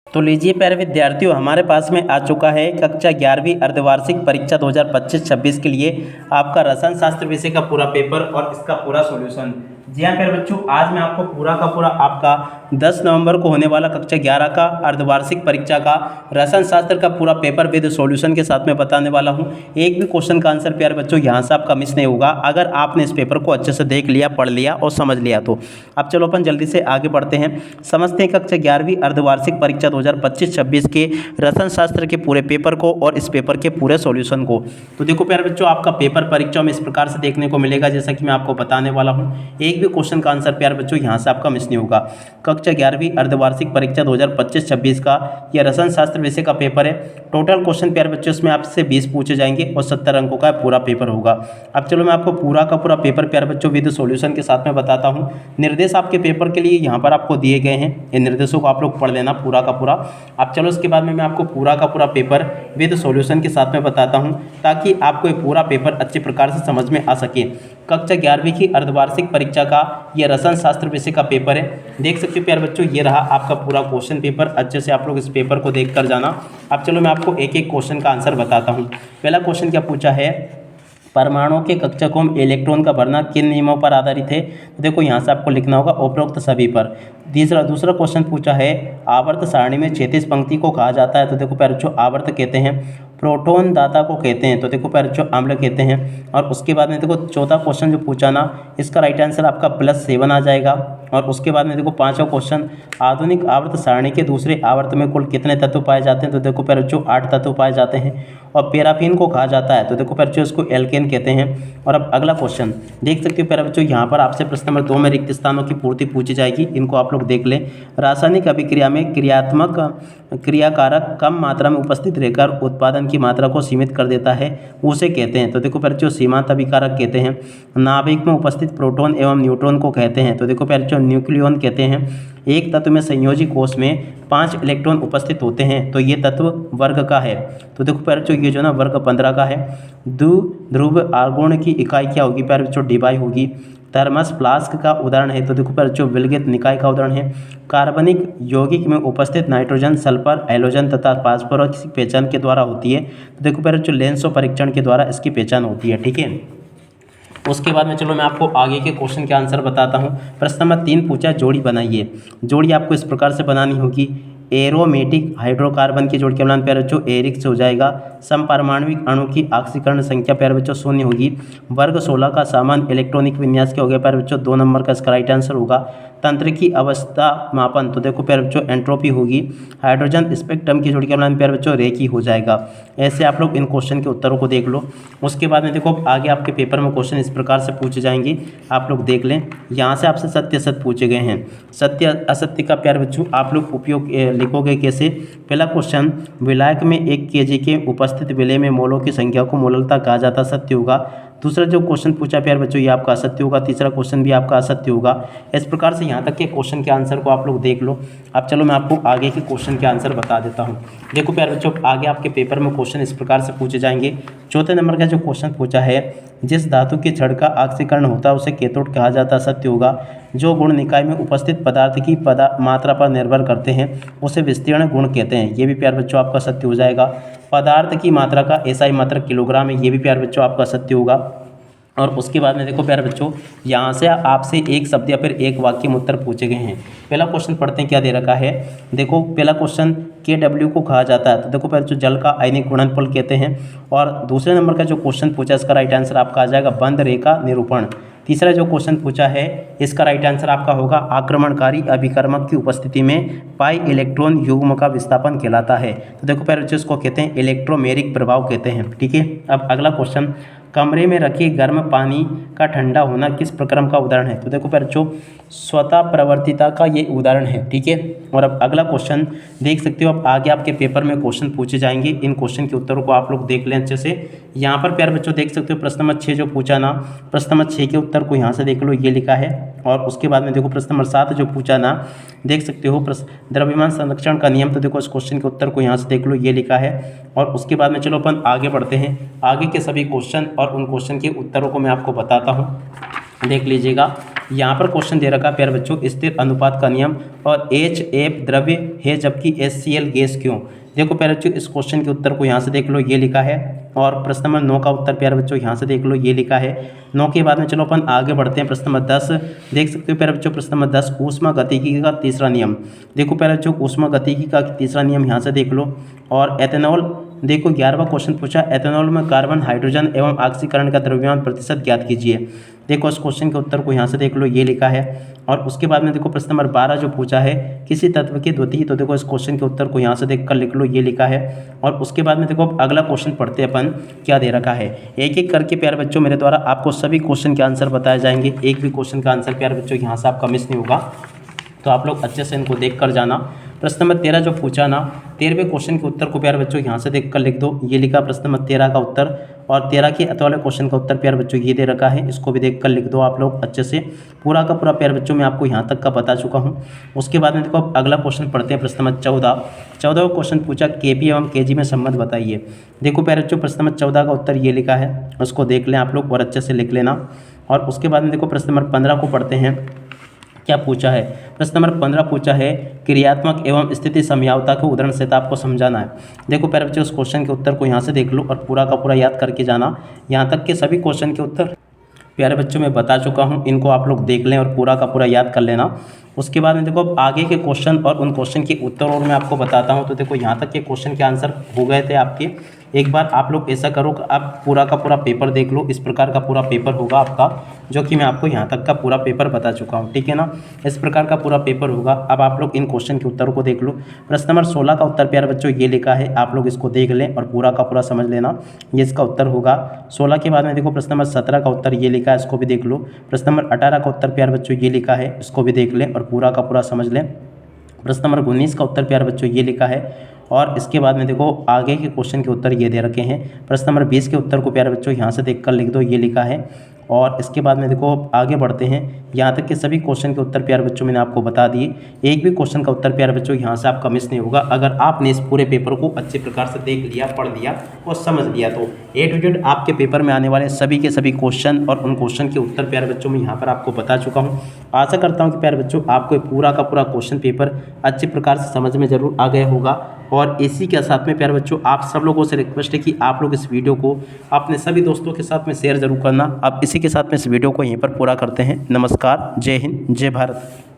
तो लीजिए प्यारे विद्यार्थियों, हमारे पास में आ चुका है कक्षा 11वीं अर्धवार्षिक परीक्षा 2025-26 के लिए आपका रसायन शास्त्र विषय का पूरा पेपर और इसका पूरा सॉल्यूशन। जी हाँ प्यारे बच्चों, आज मैं आपको पूरा का पूरा आपका 10 नवंबर को होने वाला कक्षा 11 का अर्धवार्षिक परीक्षा का रसायन शास्त्र का पूरा पेपर विद सॉल्यूशन के साथ में बताने वाला हूँ। एक भी क्वेश्चन का आंसर प्यारे बच्चों यहाँ से आपका मिस नहीं होगा, अगर आपने इस पेपर को अच्छे से देख लिया, पढ़ लिया और समझ लिया तो। अब चलो अपन जल्दी से आगे बढ़ते हैं, समझते हैं कक्षा 11वीं अर्धवार्षिक परीक्षा 2025-26 के रसायन शास्त्र के पूरे पेपर को और इस पेपर के पूरे सॉल्यूशन को। तो देखो प्यारे बच्चों, आपका पेपर परीक्षा में इस प्रकार से देखने को मिलेगा जैसा कि मैं आपको बताने वाला हूँ। एक भी क्वेश्चन का आंसर प्यारे बच्चों यहाँ से आपका मिस नहीं होगा। कक्षा 11वीं अर्धवार्षिक परीक्षा 2025-26 का यह रसायन शास्त्र विषय का पेपर है। टोटल क्वेश्चन प्यारे बच्चों इसमें आपसे 20 पूछे जाएंगे और 70 अंकों का पूरा पेपर होगा। अब चलो मैं आपको पूरा का पूरा पेपर प्यारे बच्चों विद सॉल्यूशन के साथ में बताता हूँ। निर्देश आपके पेपर के लिए यहाँ पर आपको दिए गए हैं, इन निर्देशों को आप लोग पढ़ लेना पूरा का पूरा। अब चलो इसके बाद में मैं आपको पूरा का पूरा पेपर विद सॉल्यूशन के साथ में बताता हूँ ताकि आपको ये पूरा पेपर अच्छे प्रकार से समझ में आ सके। कक्षा 11वीं की अर्धवार्षिक परीक्षा का यह रसायन शास्त्र विषय का पेपर है। देख सकते हो प्यारे बच्चों, ये रहा आपका पूरा क्वेश्चन पेपर। अच्छे से आप लोग इस पेपर को देख कर जाना। अब चलो मैं आपको एक एक क्वेश्चन का आंसर बताता हूँ। पहला क्वेश्चन क्या पूछा है, परमाणुओं के कक्षकों में इलेक्ट्रॉन का भरना किन नियमों पर आधारित है। तो देखो यहाँ से आपको लिखना होगा उपरोक्त सभी पर। दूसरा क्वेश्चन पूछा है, आवर्त सारणी में क्षैतिज पंक्ति को कहा जाता है। तो देखो प्यारे बच्चों, आवर्त कहते हैं। प्रोटॉन दाता को कहते हैं, तो देखो प्यारे बच्चों अम्ल कहते हैं। और उसके बाद में देखो चौथा क्वेश्चन जो पूछा ना, इसका राइट आंसर आपका +7 आ जाएगा। और उसके बाद में देखो पांचवा क्वेश्चन, आधुनिक आवर्त सारणी के दूसरे आवर्त में कुल कितने तत्व पाए जाते हैं। तो देखो प्यारे बच्चों 8 तत्व पाए जाते हैं। और पैराफिन को कहा जाता है, तो देखो प्यारे बच्चों इसको एल्केन कहते हैं। और अब अगला क्वेश्चन देख सकते हो प्यारे बच्चों, यहाँ पर आपसे प्रश्न नंबर 2 में रिक्त स्थानों की पूर्ति पूछी जाएगी, इनको आप लोग देख लें। रासायनिक अभिक्रिया में क्रियात्मक क्रियाकारक कम मात्रा में उपस्थित रहकर उत्पादन की मात्रा को सीमित कर देता है, उसे कहते हैं। तो देखो प्यारे बच्चों सीमांत अभिकारक कहते हैं। नाभिक में उपस्थित प्रोटॉन एवं न्यूट्रॉन को कहते हैं, तो देखो प्यारे बच्चों न्यूक्लियॉन कहते हैं। एक तत्व में संयोजी कोष में 5 इलेक्ट्रॉन उपस्थित होते हैं, तो ये तत्व वर्ग का है। तो देखो प्यारे बच्चों ये जो ना वर्ग 15 का है। द्विध्रुव आर्गोन की इकाई क्या होगी प्यारे बच्चों, डिबाई होगी। थर्मस फ्लास्क का उदाहरण है, तो देखो प्यारे बच्चों विलगित निकाय का उदाहरण है। कार्बनिक यौगिक में उपस्थित नाइट्रोजन, सल्फर, हैलोजन तथा फास्फोरस की पहचान के द्वारा होती है। तो देखो प्यारे बच्चों लेंसो परीक्षण के द्वारा इसकी पहचान होती है, ठीक है। उसके बाद में चलो मैं आपको आगे के क्वेश्चन के आंसर बताता हूँ। प्रश्न नंबर 3 पूछा, जोड़ी बनाइए। जोड़ी आपको इस प्रकार से बनानी होगी, एरोमेटिक हाइड्रोकार्बन की जोड़ी के मिलान प्यारे बच्चों एरिक से हो जाएगा। समपारमाणविक अणु की ऑक्सीकरण संख्या प्यारे बच्चों 0 होगी। वर्ग 16 का सामान्य इलेक्ट्रॉनिक विन्यास क्या हो गया प्यारे बच्चों, 2 नंबर का इसका राइट आंसर होगा। तंत्र की अवस्था मापन, तो देखो प्यारे बच्चों एंट्रोपी होगी। हाइड्रोजन स्पेक्ट्रम की जोड़ी के मिलान प्यारे बच्चों रेखी हो जाएगा। ऐसे आप लोग इन क्वेश्चन के उत्तरों को देख लो। उसके बाद में देखो आगे आपके पेपर में क्वेश्चन इस प्रकार से पूछे जाएंगे, आप लोग देख लें। यहाँ से आपसे सत्य असत्य पूछे गए हैं। सत्य असत्य का प्यारे बच्चों आप लोग उपयोग लिखोगे कैसे। पहला क्वेश्चन, विलायक में 1 kg के उपस्थित विलय में मोलों की संख्या को मोललता कहा जाता, सत्य होगा। दूसरा जो क्वेश्चन पूछा प्यारे बच्चों ये आपका असत्य होगा। तीसरा क्वेश्चन भी आपका असत्य होगा। इस प्रकार से यहाँ तक के क्वेश्चन के आंसर को आप लोग देख लो। अब चलो मैं आपको आगे के क्वेश्चन के आंसर बता देता हूँ। देखो प्यारे बच्चों आगे आपके पेपर में क्वेश्चन इस प्रकार से पूछे जाएंगे। चौथे नंबर का जो क्वेश्चन पूछा है, जिस धातु के छड़ का ऑक्सीकरण होता है उसे कैथोड कहा जाता, सत्य होगा। जो गुण निकाय में उपस्थित पदार्थ की मात्रा पर निर्भर करते हैं उसे विस्तीर्ण गुण कहते हैं, ये भी प्यारे बच्चों आपका सत्य हो जाएगा। पदार्थ की मात्रा का एसआई मात्रक किलोग्राम है, ये भी प्यारे बच्चों आपका सत्य होगा। और उसके बाद में देखो प्यारे बच्चों यहाँ से आपसे एक शब्द या फिर एक वाक्य में उत्तर पूछे गए हैं। पहला क्वेश्चन पढ़ते हैं क्या दे रखा है। देखो पहला क्वेश्चन, KW को कहा जाता है, तो देखो प्यारे बच्चों जल का आयनिक गुणनफल कहते हैं। और दूसरे नंबर का जो क्वेश्चन पूछा इसका राइट आंसर आपका आ जाएगा बंध रेखा निरूपण। तीसरा जो क्वेश्चन पूछा है इसका राइट आंसर आपका होगा आक्रमणकारी अभिकर्मक की उपस्थिति में पाई इलेक्ट्रॉन युग्म का विस्थापन कहलाता है। तो देखो प्यारे बच्चों इसको कहते हैं इलेक्ट्रोमेरिक प्रभाव कहते हैं, ठीक है। अब अगला क्वेश्चन, कमरे में रखे गर्म पानी का ठंडा होना किस प्रक्रम का उदाहरण है। तो देखो प्यारे बच्चों स्वतः प्रवर्तिता का ये उदाहरण है, ठीक है। और अब अगला क्वेश्चन देख सकते हो, अब आगे आपके पेपर में क्वेश्चन पूछे जाएंगे, इन क्वेश्चन के उत्तरों को आप लोग देख लें अच्छे से। यहाँ पर प्यारे बच्चों देख सकते हो प्रश्न नंबर 6 जो पूछा ना, प्रश्न नंबर 6 के उत्तर को यहाँ से देख लो, ये लिखा है। और उसके बाद में देखो प्रश्न नंबर 7 जो पूछा ना, देख सकते हो द्रव्यमान संरक्षण का नियम, तो देखो इस क्वेश्चन के उत्तर को यहाँ से देख लो, ये लिखा है। और उसके बाद में चलो अपन आगे बढ़ते हैं। आगे के सभी क्वेश्चन और उन क्वेश्चन के उत्तरों को मैं आपको बताता हूँ, देख लीजिएगा। यहाँ पर क्वेश्चन दे रखा है प्यारे बच्चों स्थिर अनुपात का नियम और HF द्रव्य है जबकि HCl गैस क्यों। देखो प्यारे बच्चों इस क्वेश्चन के उत्तर को यहाँ से देख लो, ये लिखा है। और प्रश्न नंबर 9 का उत्तर प्यारे बच्चों यहाँ से देख लो, ये लिखा है। 9 के बाद में चलो अपन आगे बढ़ते हैं। प्रश्न नंबर 10 देख सकते हो प्यारे बच्चों, प्रश्न नंबर 10 ऊष्मागतिकी का तीसरा नियम। देखो प्यारे बच्चों ऊष्मागतिकी का तीसरा नियम यहाँ से देख लो। और एथेनॉल देखो 11वां क्वेश्चन पूछा, एथेनॉल में कार्बन हाइड्रोजन एवं ऑक्सीकरण का द्रव्यमान प्रतिशत ज्ञात कीजिए। देखो इस क्वेश्चन के उत्तर को यहाँ से देख लो, ये लिखा है। और उसके बाद में देखो प्रश्न नंबर 12 जो पूछा है किसी तत्व की द्युति, तो देखो इस क्वेश्चन के उत्तर को यहाँ से देख कर लिख लो, ये लिखा है। और उसके बाद में देखो अगला क्वेश्चन पढ़ते हैं अपन, क्या दे रखा है। एक एक करके प्यारे बच्चों मेरे द्वारा आपको सभी क्वेश्चन के आंसर बताए जाएंगे। एक भी क्वेश्चन का आंसर प्यारे बच्चों यहाँ से आपका मिस नहीं होगा, तो आप लोग अच्छे से इनको देख कर जाना। प्रश्न नंबर 13 जो पूछा ना, 13वें क्वेश्चन के उत्तर को प्यारे बच्चों यहाँ से देख कर लिख दो, ये लिखा प्रश्न नंबर 13 का उत्तर। और 13 के वाले क्वेश्चन का उत्तर प्यारे बच्चों ये दे रखा है, इसको भी देख कर लिख दो आप लोग अच्छे से। पूरा का पूरा प्यारे बच्चों मैं आपको यहाँ तक का बता चुका हूँ। उसके बाद में देखो अगला क्वेश्चन पढ़ते हैं। प्रश्न नंबर 14 क्वेश्चन पूछा KP एवं KG में संबंध बताइए। देखो प्यारे बच्चों प्रश्न नंबर 14 का उत्तर ये लिखा है, उसको देख लें आप लोग और अच्छे से लिख लेना। और उसके बाद में देखो प्रश्न नंबर 15 को पढ़ते हैं, क्या पूछा है। प्रश्न नंबर 15 पूछा है क्रियात्मक एवं स्थिति समयावता के उदाहरण से आपको समझाना है। देखो प्यारे बच्चों उस क्वेश्चन के उत्तर को यहाँ से देख लो और पूरा का पूरा याद करके जाना। यहाँ तक के सभी क्वेश्चन के उत्तर प्यारे बच्चों मैं बता चुका हूँ, इनको आप लोग देख लें और पूरा का पूरा याद कर लेना। उसके बाद में देखो अब आगे के क्वेश्चन और उन क्वेश्चन के उत्तर और मैं आपको बताता हूँ। तो देखो यहाँ तक के क्वेश्चन के आंसर हो गए थे आपके। एक बार आप लोग ऐसा करो कि आप पूरा का पूरा पेपर देख लो, इस प्रकार का पूरा पेपर होगा आपका, जो कि मैं आपको यहाँ तक का पूरा पेपर बता चुका हूँ, ठीक है ना। इस प्रकार का पूरा पेपर होगा। अब आप लोग इन क्वेश्चन के उत्तरों को देख लो। प्रश्न नंबर 16 का उत्तर प्यारे बच्चों ये लिखा है, आप लोग इसको देख लें और पूरा का पूरा समझ लेना, ये इसका उत्तर होगा। 16 के बाद में देखो प्रश्न नंबर 17 का उत्तर ये लिखा है, इसको भी देख लो। प्रश्न नंबर 18 का उत्तर प्यारे बच्चों ये लिखा है, इसको भी देख लें और पूरा का पूरा समझ लें। प्रश्न नंबर 19 का उत्तर प्यारे बच्चों ये लिखा है। और इसके बाद में देखो आगे के क्वेश्चन के उत्तर ये दे रखे हैं। प्रश्न नंबर 20 के उत्तर को प्यारे बच्चों यहाँ से देखकर लिख दो, ये लिखा है। और इसके बाद में देखो आगे बढ़ते हैं। यहाँ तक के सभी क्वेश्चन के उत्तर प्यारे बच्चों मैंने आपको बता दिए। एक भी क्वेश्चन का उत्तर प्यारे बच्चों यहाँ से आपका मिस नहीं होगा, अगर आपने इस पूरे पेपर को अच्छे प्रकार से देख लिया, पढ़ लिया और समझ लिया। तो A to Z आपके पेपर में आने वाले सभी के सभी क्वेश्चन और उन क्वेश्चन के उत्तर प्यारे बच्चों में यहाँ पर आपको बता चुका हूँ। आशा करता हूँ कि प्यारे बच्चों आपको पूरा का पूरा क्वेश्चन पेपर अच्छे प्रकार से समझ में जरूर आ गया होगा। और इसी के साथ में प्यारे बच्चों आप सब लोगों से रिक्वेस्ट है कि आप लोग इस वीडियो को अपने सभी दोस्तों के साथ में शेयर जरूर करना। अब इसी के साथ में इस वीडियो को यहीं पर पूरा करते हैं। नमस्कार, जय हिंद, जय भारत।